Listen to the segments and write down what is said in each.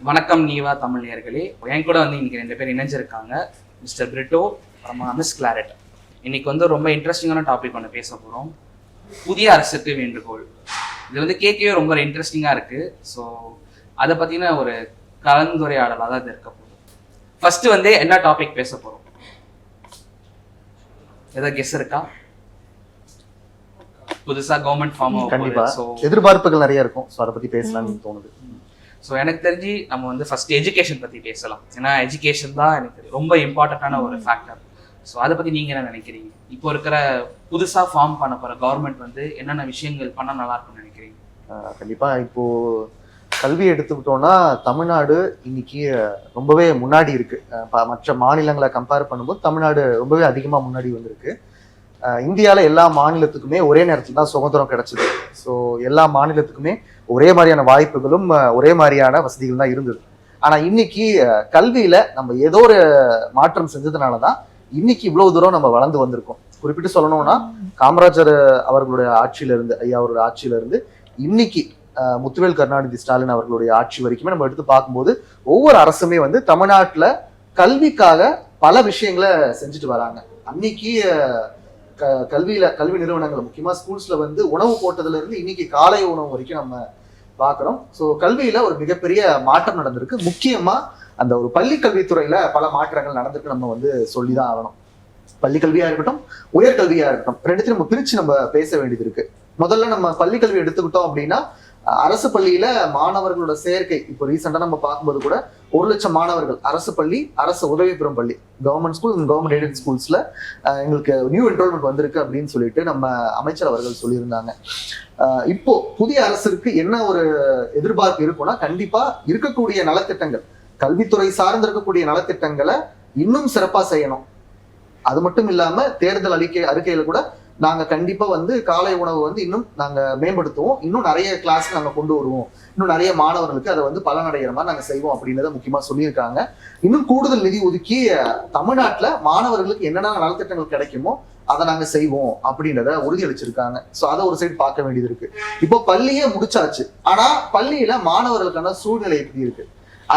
வணக்கம் நீவா தமிழியர்களே. என் கூட வந்து இன்னைக்கு 2 பேர் இணைஞ்சிருக்காங்க, மிஸ்டர் பிரிட்டோ அப்புறமா மிஸ் கிளாரட். இன்னைக்கு வந்து ரொம்ப இன்ட்ரெஸ்டிங்கான டாபிக் ஒன்று பேச போகிறோம், புதிய அரசுக்கு வேண்டுகோள். இது வந்து கேட்கவே ரொம்ப இன்ட்ரெஸ்டிங்காக இருக்குது. ஸோ அதை பற்றின ஒரு கலந்துரையாடலாக தான் இது இருக்க போகுது. ஃபர்ஸ்ட் வந்து என்ன டாபிக் பேச போகிறோம், ஏதாவது கெஸ் இருக்கா? புதுசாக கவர்மெண்ட் ஃபார்ம் கண்டிப்பாக ஸோ எதிர்பார்ப்புகள் நிறைய இருக்கும். ஸோ அதை பற்றி பேசலாம்னு தோணுது. ஸோ எனக்கு தெரிஞ்சு நம்ம வந்து ஃபர்ஸ்ட் எஜுகேஷன் பற்றி பேசலாம். ஏன்னா எஜுகேஷன் தான் எனக்கு ரொம்ப இம்பார்ட்டண்ட்டான ஒரு ஃபேக்டர். ஸோ அதை பற்றி நீங்கள் என்ன நினைக்கிறீங்க? இப்போ இருக்கிற புதுசாக ஃபார்ம் பண்ண போகிற கவர்மெண்ட் வந்து என்னென்ன விஷயங்கள் பண்ணால் நல்லா இருக்கும்னு நினைக்கிறீங்க? கண்டிப்பாக இப்போது கல்வி எடுத்துக்கிட்டோம்னா தமிழ்நாடு இன்னைக்கு ரொம்பவே முன்னாடி இருக்கு. மற்ற மாநிலங்களை கம்பேர் பண்ணும்போது தமிழ்நாடு ரொம்பவே அதிகமாக முன்னாடி வந்திருக்கு. இந்தியாவில் எல்லா மாநிலத்துக்குமே ஒரே நேரத்தில் தான் சுதந்திரம் கிடைச்சிது. ஸோ எல்லா மாநிலத்துக்குமே ஒரே மாதிரியான வாய்ப்புகளும் ஒரே மாதிரியான வசதிகள் தான் இருந்தது. ஆனால் இன்னைக்கு கல்வியில நம்ம ஏதோ ஒரு மாற்றம் செஞ்சதுனால தான் இன்னைக்கு இவ்வளவு தூரம் நம்ம வளர்ந்து வந்திருக்கோம். குறிப்பிட்டு சொல்லணும்னா காமராஜர் அவர்களுடைய ஆட்சியிலிருந்து, ஐயா அவருடைய ஆட்சியிலிருந்து இன்னைக்கு முத்துவேல் கருணாநிதி ஸ்டாலின் அவர்களுடைய ஆட்சி வரைக்குமே நம்ம எடுத்து பார்க்கும்போது ஒவ்வொரு அரசுமே வந்து தமிழ்நாட்டில் கல்விக்காக பல விஷயங்களை செஞ்சுட்டு வராங்க. அன்னைக்கு கல்வி நிறுவனங்கள் முக்கியமா ஸ்கூல்ஸ்ல வந்து உணவு போட்டதுல இருந்து இன்னைக்கு காலை உணவு வரைக்கும் நம்ம பார்க்கிறோம். ஸோ கல்வியில ஒரு மிகப்பெரிய மாற்றம் நடந்திருக்கு. முக்கியமா அந்த ஒரு பள்ளி கல்வித்துறையில பல மாற்றங்கள் நடந்திருக்கு. நம்ம வந்து சொல்லிதான் ஆகணும். பள்ளி கல்வியா இருக்கட்டும், உயர்கல்வியா இருக்கட்டும், ரெண்டுத்தையும் நம்ம பிரிச்சு நம்ம பேச வேண்டியது இருக்கு. முதல்ல நம்ம பள்ளி கல்வி எடுத்துக்கிட்டோம் அப்படின்னா அரசு பள்ளியில மாணவர்களோட சேர்க்கை இப்போ ரீசெண்டா நம்ம பார்க்கும்போது கூட 1,00,000 மாணவர்கள் அரசு பள்ளி, அரசு உதவி பெறும் பள்ளி, கவர்மெண்ட் ஸ்கூல், கவர்மெண்ட் எய்டட் ஸ்கூல்ஸ்ல எங்களுக்கு நியூ என்ரோல்மெண்ட் வந்திருக்கு அப்படின்னு சொல்லிட்டு நம்ம அமைச்சர் அவர்கள் சொல்லியிருந்தாங்க. இப்போ புதிய அரசுக்கு என்ன ஒரு எதிர்பார்ப்பு இருக்கும்னா, கண்டிப்பா இருக்கக்கூடிய நலத்திட்டங்கள், கல்வித்துறை சார்ந்து இருக்கக்கூடிய நலத்திட்டங்களை இன்னும் சிறப்பா செய்யணும். அது மட்டும் இல்லாம தேர்தல் அறிக்கையில கூட நாங்க கண்டிப்பா வந்து காலை உணவு வந்து இன்னும் நாங்க மேம்படுத்துவோம், இன்னும் நிறைய கிளாஸ் நாங்க கொண்டு வருவோம், இன்னும் நிறைய மாணவர்களுக்கு அதை வந்து பலனடைகிற மாதிரி நாங்க செய்வோம் அப்படின்றத முக்கியமா சொல்லியிருக்காங்க. இன்னும் கூடுதல் நிதி ஒதுக்கி தமிழ்நாட்டுல மாணவர்களுக்கு என்னென்ன நலத்திட்டங்கள் கிடைக்குமோ அதை நாங்க செய்வோம் அப்படின்றத உறுதியளிச்சிருக்காங்க. ஸோ அதை ஒரு சைடு பார்க்க வேண்டியது இருக்கு. இப்போ பள்ளியே முடிச்சாச்சு, ஆனா பள்ளியில மாணவர்களுக்கான சூழ்நிலை எப்படி இருக்கு,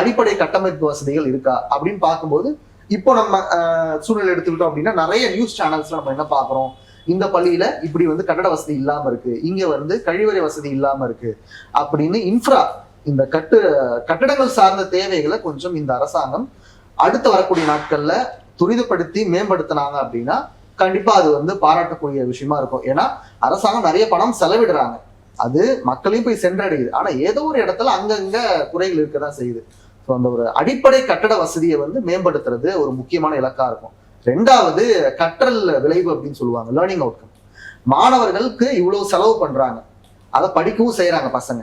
அடிப்படை கட்டமைப்பு வசதிகள் இருக்கா அப்படின்னு பார்க்கும்போது இப்போ நம்ம சூழ்நிலை எடுத்துக்கிட்டோம் அப்படின்னா நிறைய நியூஸ் சேனல்ஸ்ல நம்ம என்ன பார்க்குறோம், இந்த பள்ளியில இப்படி வந்து கட்டட வசதி இல்லாம இருக்கு, இங்க வந்து கழிவறை வசதி இல்லாம இருக்கு அப்படின்னு இந்த கட்டடங்கள் சார்ந்த தேவைகளை கொஞ்சம் இந்த அரசாங்கம் அடுத்து வரக்கூடிய நாட்கள்ல துரிதப்படுத்தி மேம்படுத்தினாங்க அப்படின்னா கண்டிப்பா அது வந்து பாராட்டக்கூடிய விஷயமா இருக்கும். ஏன்னா அரசாங்கம் நிறைய பணம் செலவிடுறாங்க, அது மக்களையும் போய் சென்றடையுது. ஆனா ஏதோ ஒரு இடத்துல அங்கங்க குறைகள் இருக்கதான் செய்யுது. ஸோ அந்த ஒரு அடிப்படை கட்டட வசதியை வந்து மேம்படுத்துறது ஒரு முக்கியமான இலக்கா இருக்கும். ரெண்டாவது கற்றல் விளைவு அப்படின்னு சொல்லுவாங்க, லேர்னிங் அவுட்கம். மாணவர்களுக்கு இவ்வளவு செலவு பண்றாங்க, அதை படிக்கவும் செய்யறாங்க. பசங்க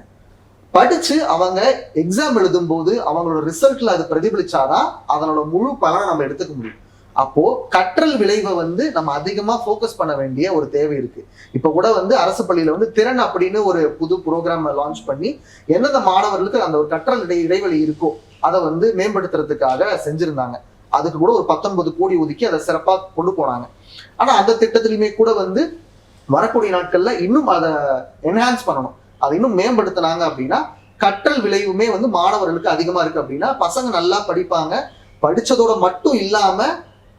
படிச்சு அவங்க எக்ஸாம் எழுதும் போது அவங்களோட ரிசல்ட்ல அது பிரதிபலிச்சாதான் அதனோட முழு பலனை நம்ம எடுத்துக்க முடியும். அப்போ கற்றல் விளைவை வந்து நம்ம அதிகமா ஃபோக்கஸ் பண்ண வேண்டிய ஒரு தேவை இருக்கு. இப்ப கூட வந்து அரசு பள்ளியில வந்து திறன் அப்படின்னு ஒரு புது ப்ரோக்ராம் லான்ச் பண்ணி எந்தெந்த மாணவர்களுக்கு அந்த ஒரு கற்றல் இடைவெளி இருக்கோ அதை வந்து மேம்படுத்துறதுக்காக செஞ்சிருந்தாங்க. அதுக்கு கூட ஒரு 19 கோடி ஒதுக்கி அதை சிறப்பா கொண்டு போனாங்க. ஆனா அந்த திட்டத்திலுமே கூட வந்து வரக்கூடிய நாட்கள்ல இன்னும் அதை என்ஹான்ஸ் பண்ணணும், அதை இன்னும் மேம்படுத்தினாங்க அப்படின்னா கற்றல் விளைவுமே வந்து மாணவர்களுக்கு அதிகமா இருக்கு. அப்படின்னா பசங்க நல்லா படிப்பாங்க, படிச்சதோட மட்டும் இல்லாம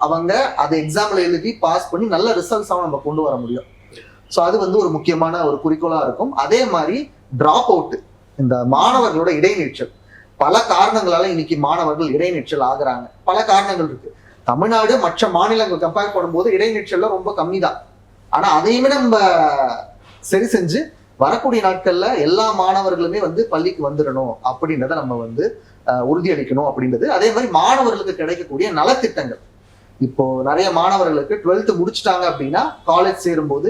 அவங்க அதை எக்ஸாம்ல எழுதி பாஸ் பண்ணி நல்ல ரிசல்ட்ஸாக நம்ம கொண்டு வர முடியும். ஸோ அது வந்து ஒரு முக்கியமான ஒரு குறிக்கோளா இருக்கும். அதே மாதிரி டிராப் அவுட், இந்த மாணவர்களோட இடைநிற்றல், பல காரணங்களால இன்னைக்கு மாணவர்கள் இடைநிற்றல் ஆகுறாங்க. பல காரணங்கள் இருக்கு. தமிழ்நாடு மற்ற மாநிலங்கள் கம்பேர் பண்ணும்போது இடைநிற்றல்ல ரொம்ப கம்மி தான். ஆனா அதையுமே நம்ம சரி செஞ்சு வரக்கூடிய நாட்கள்ல எல்லா மாணவர்களுமே வந்து பள்ளிக்கு வந்துடணும் அப்படின்றத நம்ம வந்து உறுதியளிக்கணும் அப்படின்றது. அதே மாதிரி மாணவர்களுக்கு கிடைக்கக்கூடிய நலத்திட்டங்கள், இப்போ நிறைய மாணவர்களுக்கு 12th முடிச்சுட்டாங்க அப்படின்னா காலேஜ் சேரும்போது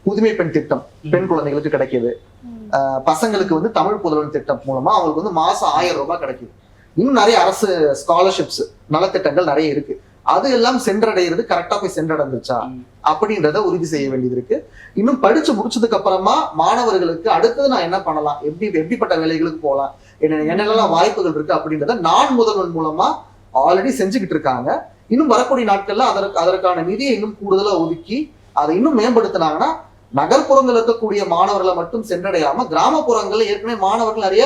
புதுமை பெண் திட்டம் பெண் குழந்தைகளுக்கு கிடைக்கிது. பசங்களுக்கு வந்து தமிழ் புதல்வன் திட்டம் மூலமா அவங்களுக்கு வந்து மாசம் 1000 ரூபாய் கிடைக்குது. இன்னும் நிறைய அரசு ஸ்காலர்ஷிப்ஸ் நலத்திட்டங்கள் நிறைய இருக்கு. அது எல்லாம் சென்றடைகிறது கரெக்டா போய் சென்றடைந்துச்சா அப்படின்றத உறுதி செய்ய வேண்டியது இருக்கு. இன்னும் படிச்சு முடிச்சதுக்கு அப்புறமா மாணவர்களுக்கு அடுத்தது நான் என்ன பண்ணலாம், எப்படிப்பட்ட வேலைகளுக்கு போகலாம், என்னென்னலாம் வாய்ப்புகள் இருக்கு அப்படின்றத நான் முதல்வன் மூலமா ஆல்ரெடி செஞ்சுக்கிட்டு இருக்காங்க. இன்னும் வரக்கூடிய நாட்கள்ல அதற்கான நிதியை இன்னும் கூடுதலா ஒதுக்கி அதை இன்னும் மேம்படுத்தினாங்கன்னா நகர்ப்புறங்கள் இருக்கக்கூடிய மாணவர்களை மட்டும் சென்றடையாம கிராமப்புறங்கள்ல ஏற்கனவே மாணவர்கள் நிறைய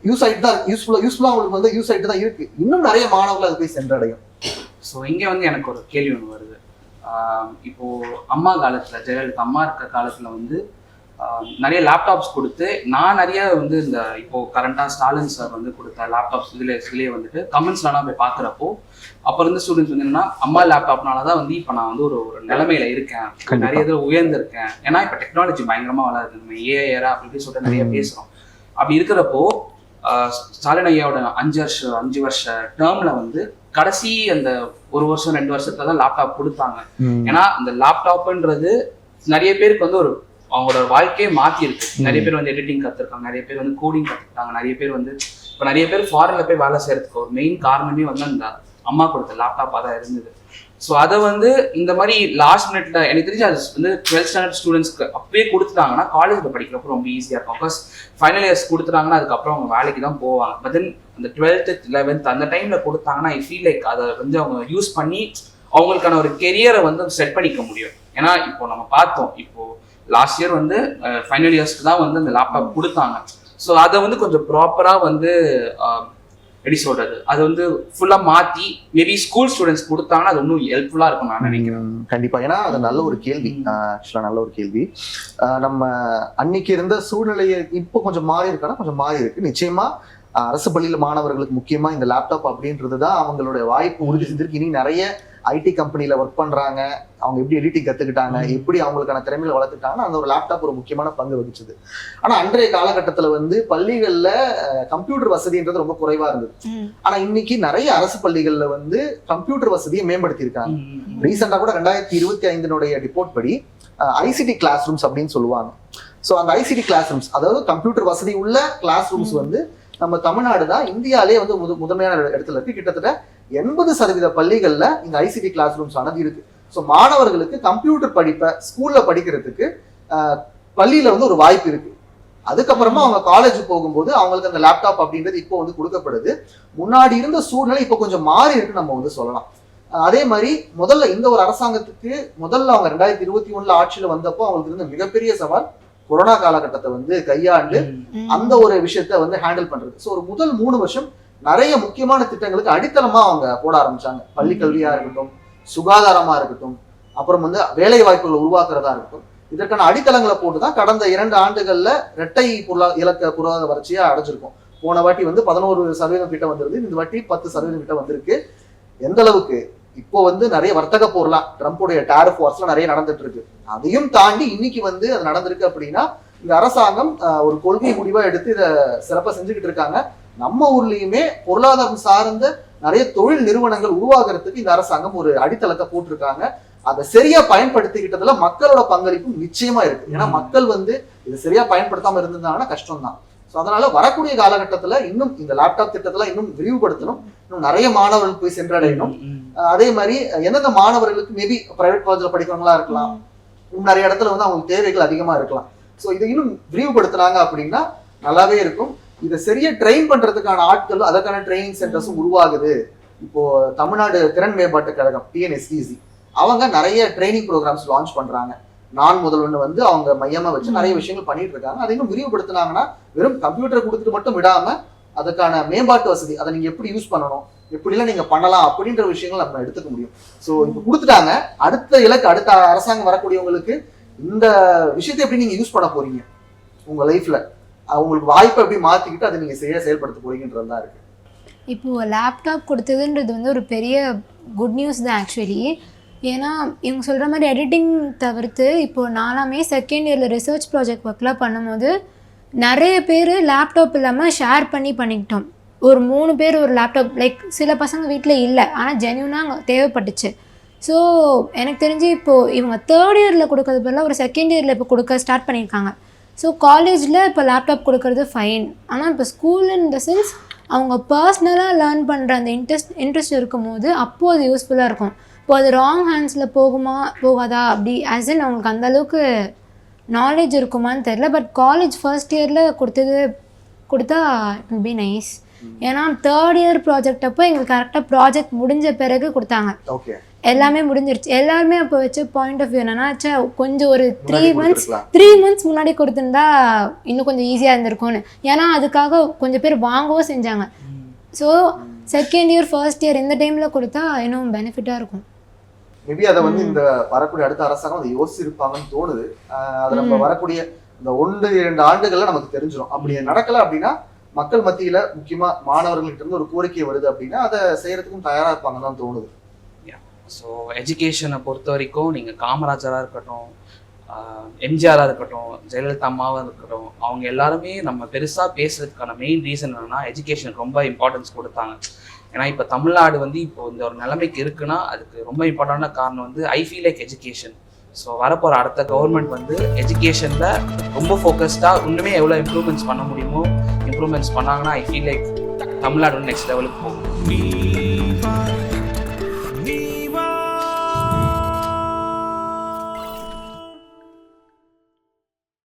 யூஸ் ஆகிட்டு தான் யூஸ்ஃபுல்லாக அவங்களுக்கு வந்து யூஸ் ஆகிட்டு தான் இருக்கு. இன்னும் நிறைய மாணவர்கள் அது போய் சென்றடையும். ஸோ இங்கே வந்து எனக்கு ஒரு கேள்வி ஒன்று வருது. இப்போ அம்மா காலத்தில், ஜெயலலிதா அம்மா இருக்க காலத்தில் வந்து நிறைய லேப்டாப்ஸ் கொடுத்து, நான் நிறைய வந்து இந்த இப்போ கரண்டாக ஸ்டாலின் சார் வந்து கொடுத்த லேப்டாப்ஸ் இதுலேயே வந்துட்டு கமெண்ட்ஸ்லாம் போய் பார்க்குறப்போ அப்போ இருந்து ஸ்டூடெண்ட்ஸ் வந்து என்னன்னா, அம்மா லேப்டாப்னால தான் வந்து இப்போ நான் வந்து ஒரு நிலைமையில இருக்கேன், நிறைய இதில் உயர்ந்திருக்கேன். ஏன்னா இப்போ டெக்னாலஜி பயங்கரமாக வளருது, நம்ம ஏஐஆர் அப்படி சொல்லிட்டு நிறைய பேசுகிறோம். அப்படி இருக்கிறப்போ ஸ்டாலின் ஐயாவோட 5 வருஷ டேர்ம்ல வந்து கடைசி அந்த 1 வருஷம் 2 வருஷத்துல தான் லேப்டாப் கொடுத்தாங்க. ஏன்னா அந்த லேப்டாப்ன்றது நிறைய பேருக்கு வந்து ஒரு அவங்களோட வாழ்க்கையே மாத்தி இருக்கு. நிறைய பேர் வந்து எடிட்டிங் கத்துருக்காங்க, நிறைய பேர் வந்து கோடிங் கத்துக்கிட்டாங்க, நிறைய பேர் வந்து இப்போ நிறைய பேர் ஃபாரின்ல போய் வேலை செய்யறதுக்கு ஒரு மெயின் காரணமே வந்து அந்த அம்மா கொடுத்த லேப்டாப்பாக தான் இருந்தது. ஸோ அதை வந்து இந்த மாதிரி லாஸ்ட் மினிட்ல எனக்கு தெரிஞ்சு அது வந்து 12th ஸ்டாண்டர்ட் ஸ்டூடெண்ட்ஸ்க்கு அப்பயே கொடுத்துட்டாங்கன்னா காலேஜில் படிக்கிறப்போ ரொம்ப ஈஸியாக இருக்கும். பிகாஸ் ஃபைனல் இயர்ஸ் கொடுத்துட்டாங்கன்னா அதுக்கப்புறம் அவங்க வேலைக்கு தான் போவாங்க. பட் தென் அந்த 12th 11th அந்த டைம்ல கொடுத்தாங்கன்னா ஐ ஃபீல் லைக் அதை வந்து அவங்க யூஸ் பண்ணி அவங்களுக்கான ஒரு கெரியரை வந்து செட் பண்ணிக்க முடியும். ஏன்னா இப்போ நம்ம பார்த்தோம், இப்போ லாஸ்ட் இயர் வந்து ஃபைனல் இயர்ஸ்க்கு தான் வந்து அந்த லேப்டாப் கொடுத்தாங்க. ஸோ அதை வந்து கொஞ்சம் ப்ராப்பராக வந்து எப்படி சொல்றது, அது வந்து ஃபுல்லா மாத்தி மேபி ஸ்கூல் ஸ்டூடெண்ட்ஸ் கொடுத்தாங்கன்னா அது இன்னும் ஹெல்ப்ஃபுல்லா இருக்கும் நான் நினைக்கிறேன். கண்டிப்பா. ஏன்னா அது நல்ல ஒரு கேள்வி, ஆக்சுவலா நல்ல ஒரு கேள்வி. நம்ம அன்னைக்கு இருந்த சூழ்நிலையை இப்போ கொஞ்சம் மாறி இருக்கானா, கொஞ்சம் மாறி இருக்கு நிச்சயமா. அரசு பள்ளியில மாணவர்களுக்கு முக்கியமா இந்த லேப்டாப் அப்படின்றதுதான் அவங்களுடைய வாய்ப்பு உறுதி செஞ்சிருக்கு. இனி நிறைய ஐடி கம்பெனில ஒர்க் பண்றாங்க, அவங்க எப்படி எடிட்டிங் கத்துக்கிட்டாங்க, எப்படி அவங்களுக்கான திறமையில வளர்த்துட்டாங்கன்னா அந்த ஒரு லேப்டாப் ஒரு முக்கியமான பங்கு வகிச்சது. ஆனா அன்றைய காலகட்டத்துல வந்து பள்ளிகள்ல கம்ப்யூட்டர் வசதின்றது ரொம்ப குறைவா இருந்தது. ஆனா இன்னைக்கு நிறைய அரசு பள்ளிகள்ல வந்து கம்ப்யூட்டர் வசதியை மேம்படுத்தி இருக்காங்க. ரீசெண்டா கூட 2025 ரிப்போர்ட் படி ஐசிடி கிளாஸ் ரூம்ஸ் அப்படின்னு சொல்லுவாங்க. ஸோ அந்த ஐசிடி கிளாஸ் ரூம்ஸ், அதாவது கம்ப்யூட்டர் வசதி உள்ள கிளாஸ் ரூம்ஸ் வந்து நம்ம தமிழ்நாடு தான் இந்தியாலே வந்து முதன்மையான இடத்துல இருக்கு. கிட்டத்தட்ட 80% பள்ளிகள்ல இந்த ஐசிடி கிளாஸ் ரூம்ஸ் ஆனது இருக்கு. ஸோ மாணவர்களுக்கு கம்ப்யூட்டர் படிப்பை ஸ்கூல்ல படிக்கிறதுக்கு பள்ளியில வந்து ஒரு வாய்ப்பு இருக்கு. அதுக்கப்புறமா அவங்க காலேஜ் போகும்போது அவங்களுக்கு அந்த லேப்டாப் அப்படின்றது இப்போ வந்து கொடுக்கப்படுது. முன்னாடி இருந்த சூழ்நிலை இப்போ கொஞ்சம் மாறி இருக்குன்னு நம்ம வந்து சொல்லலாம். அதே மாதிரி முதல்ல இந்த ஒரு அரசாங்கத்துக்கு முதல்ல அவங்க 2021 ஆட்சியில வந்தப்போ அவங்களுக்கு இருந்த மிகப்பெரிய சவால் கொரோனா காலகட்டத்தை வந்து கையாண்டு அந்த ஒரு விஷயத்த வந்து ஹேண்டில் பண்றது. ஸோ ஒரு முதல் 3 வருஷம் நிறைய முக்கியமான திட்டங்களுக்கு அடித்தளமா அவங்க போட ஆரம்பிச்சாங்க. பள்ளி கல்வியா இருக்கட்டும், சுகாதாரமா இருக்கட்டும், அப்புறம் வந்து வேலை வாய்ப்புகளை உருவாக்குறதா இருக்கட்டும், இதற்கான அடித்தளங்களை போட்டுதான் கடந்த 2 ஆண்டுகள்ல இரட்டை இலக்க பொருளாதார வளர்ச்சியா அடைஞ்சிருக்கும். போன வாட்டி வந்து 11% கிட்ட வந்துருது, இந்த வாட்டி 10% கிட்ட வந்திருக்கு. எந்த அளவுக்கு இப்போ வந்து நிறைய வர்த்தக போர்லாம் ட்ரம்ப்புடைய டாரிஃப் வார்ஸ்லாம் நிறைய நடந்துட்டு இருக்கு. அதையும் தாண்டி இன்னைக்கு வந்து அது நடந்திருக்கு அப்படின்னா இந்த அரசாங்கம் ஒரு கொள்கை முடிவா எடுத்து இதை சிறப்பா செஞ்சுக்கிட்டு இருக்காங்க. நம்ம ஊர்லயுமே பொருளாதாரம் சார்ந்த நிறைய தொழில் நிறுவனங்கள் உருவாகிறதுக்கு இந்த அரசாங்கம் ஒரு அடித்தளத்தை போட்டிருக்காங்க. அதை சரியா பயன்படுத்திக்கிட்டதுல மக்களோட பங்களிப்பு நிச்சயமா இருக்கு. ஏன்னா மக்கள் வந்து இதை சரியா பயன்படுத்தாம இருந்திருந்தாங்கன்னா கஷ்டம்தான். ஸோ அதனால வரக்கூடிய காலகட்டத்துல இன்னும் இந்த லேப்டாப் திட்டத்துல இன்னும் விரிவுபடுத்தணும், இன்னும் நிறைய மாணவர்கள் போய் சென்றடையணும். அதே மாதிரி எந்தெந்த மாணவர்களுக்கு மேபி பிரைவேட் காலேஜ்ல படிக்கிறவங்களா இருக்கலாம், இன்னும் நிறைய இடத்துல வந்து அவங்களுக்கு தேவைகள் அதிகமா இருக்கலாம். ஸோ இதை இன்னும் விரிவுபடுத்தினாங்க அப்படின்னா நல்லாவே இருக்கும். இதை சரியா ட்ரெயின் பண்றதுக்கான ஆட்களும் அதற்கான ட்ரைனிங் சென்டர்ஸும் உருவாகுது. இப்போ தமிழ்நாடு திறன் மேம்பாட்டு கழகம் TNSTC அவங்க நிறைய ட்ரைனிங் ப்ரோக்ராம்ஸ் லான்ச் பண்றாங்க. நான் முதல்வன்னு வந்து அவங்க மையமா வச்சு நிறைய விஷயங்கள் பண்ணிட்டு இருக்காங்க. அதை இன்னும் விரிவுபடுத்தினாங்கன்னா வெறும் கம்ப்யூட்டரை கொடுத்துட்டு மட்டும் விடாம அதுக்கான மேம்பாட்டு வசதி, அதை நீங்க எப்படி யூஸ் பண்ணணும், எப்படிலாம் நீங்க பண்ணலாம் அப்படின்ற விஷயங்கள் நம்ம எடுத்துக்க முடியும். ஸோ இப்போ கொடுத்துட்டாங்க. அடுத்த இலக்கு, அடுத்த அரசாங்கம் வரக்கூடியவங்களுக்கு இந்த விஷயத்தை எப்படி நீங்க யூஸ் பண்ண போறீங்க உங்க லைஃப்ல, உங்களுக்கு வாய்ப்பை எப்படி மாத்திக்கிட்டு அதை நீங்க செயல்படுத்த போறீங்கன்றது தான் இருக்கு. இப்போ லேப்டாப் கொடுத்ததுன்றது வந்து ஒரு பெரிய குட் நியூஸ் தான் ஆக்சுவலி. ஏன்னா இவங்க சொல்கிற மாதிரி எடிட்டிங் தவிர்த்து இப்போ நாலாமே செகண்ட் இயரில் ரிசர்ச் ப்ராஜெக்ட் ஒர்க்லாம் பண்ணும்போது நிறைய பேர் லேப்டாப் இல்லாமல் ஷேர் பண்ணிக்கிட்டோம். ஒரு 3 பேர் ஒரு லேப்டாப், லைக் சில பசங்க வீட்டில் இல்லை, ஆனால் ஜென்யூனாக தேவைப்பட்டுச்சு. ஸோ எனக்கு தெரிஞ்சு இப்போது இவங்க 3rd இயரில் கொடுக்கறது பதிலாக ஒரு செகண்ட் இயரில் இப்போ கொடுக்க ஸ்டார்ட் பண்ணியிருக்காங்க. ஸோ காலேஜில் இப்போ லேப்டாப் கொடுக்கறது ஃபைன், ஆனால் இப்போ ஸ்கூல் இன் த சென்ஸ் அவங்க பர்சனலாக லேர்ன் பண்ணுற அந்த இன்ட்ரெஸ்ட் இருக்கும் போது அப்போது அது யூஸ்ஃபுல்லாக இருக்கும். இப்போ அது ராங் ஹேண்ட்ஸில் போகாதா அப்படி ஆஸ் இன் அவங்களுக்கு அந்தளவுக்கு நாலேஜ் இருக்குமான்னு தெரில. பட் காலேஜ் ஃபர்ஸ்ட் இயரில் கொடுத்தா இட் வில் பி நைஸ். ஏன்னா 3rd இயர் ப்ராஜெக்ட் அப்போ எங்களுக்கு கரெக்டாக ப்ராஜெக்ட் முடிஞ்ச பிறகு கொடுத்தாங்க. எல்லாமே முடிஞ்சிருச்சு. எல்லாருமே அப்போ வச்ச பாயிண்ட் ஆஃப் வியூ என்னன்னா, ச்சே கொஞ்சம் ஒரு முன்னாடி 3 months முன்னாடி கொடுத்துருந்தா இன்னும் கொஞ்சம் ஈஸியாக இருந்திருக்கும்னு. ஏன்னா அதுக்காக கொஞ்சம் பேர் வாங்கவும் செஞ்சாங்க. So second year first year இந்த டைமில் கொடுத்தா இன்னும் பெனிஃபிட்டாக இருக்கும். மேபி அதை வந்து இந்த வரக்கூடிய அடுத்த அரசாங்கம் அதை யோசிச்சிருப்பாங்கன்னு தோணுது. அதை நம்ம வரக்கூடிய இந்த 1-2 ஆண்டுகள்ல நமக்கு தெரிஞ்சிடும். அப்படி நடக்கல அப்படின்னா மக்கள் மத்தியில முக்கியமா மாணவர்கள்ட்ட இருந்து ஒரு கோரிக்கை வருது அப்படின்னா அதை செய்யறதுக்கும் தயாரா இருப்பாங்கன்னு தான் தோணுது. ஸோ எஜுகேஷனை பொறுத்த வரைக்கும் நீங்கள் காமராஜராக இருக்கட்டும், எம்ஜிஆராக இருக்கட்டும், ஜெயலலிதா அம்மாவாக இருக்கட்டும், அவங்க எல்லாருமே நம்ம பெருசாக பேசுறதுக்கான மெயின் ரீசன் என்னன்னா எஜுகேஷனுக்கு ரொம்ப இம்பார்ட்டன்ஸ் கொடுத்தாங்க. ஏன்னா இப்போ தமிழ்நாடு வந்து இப்போ இந்த ஒரு நிலைமைக்கு இருக்குன்னா அதுக்கு ரொம்ப இம்பார்ட்டண்டான காரணம் வந்து I feel like education. So வரப்போகிற அடுத்த கவர்மெண்ட் வந்து எஜுகேஷனில் ரொம்ப ஃபோக்கஸ்டாக இன்னுமே எவ்வளோ இம்ப்ரூவ்மெண்ட்ஸ் பண்ண முடியுமோ இம்ப்ரூவ்மெண்ட்ஸ் பண்ணாங்கன்னா I feel like Tamil Nadu next லெவலுக்கு போகும்.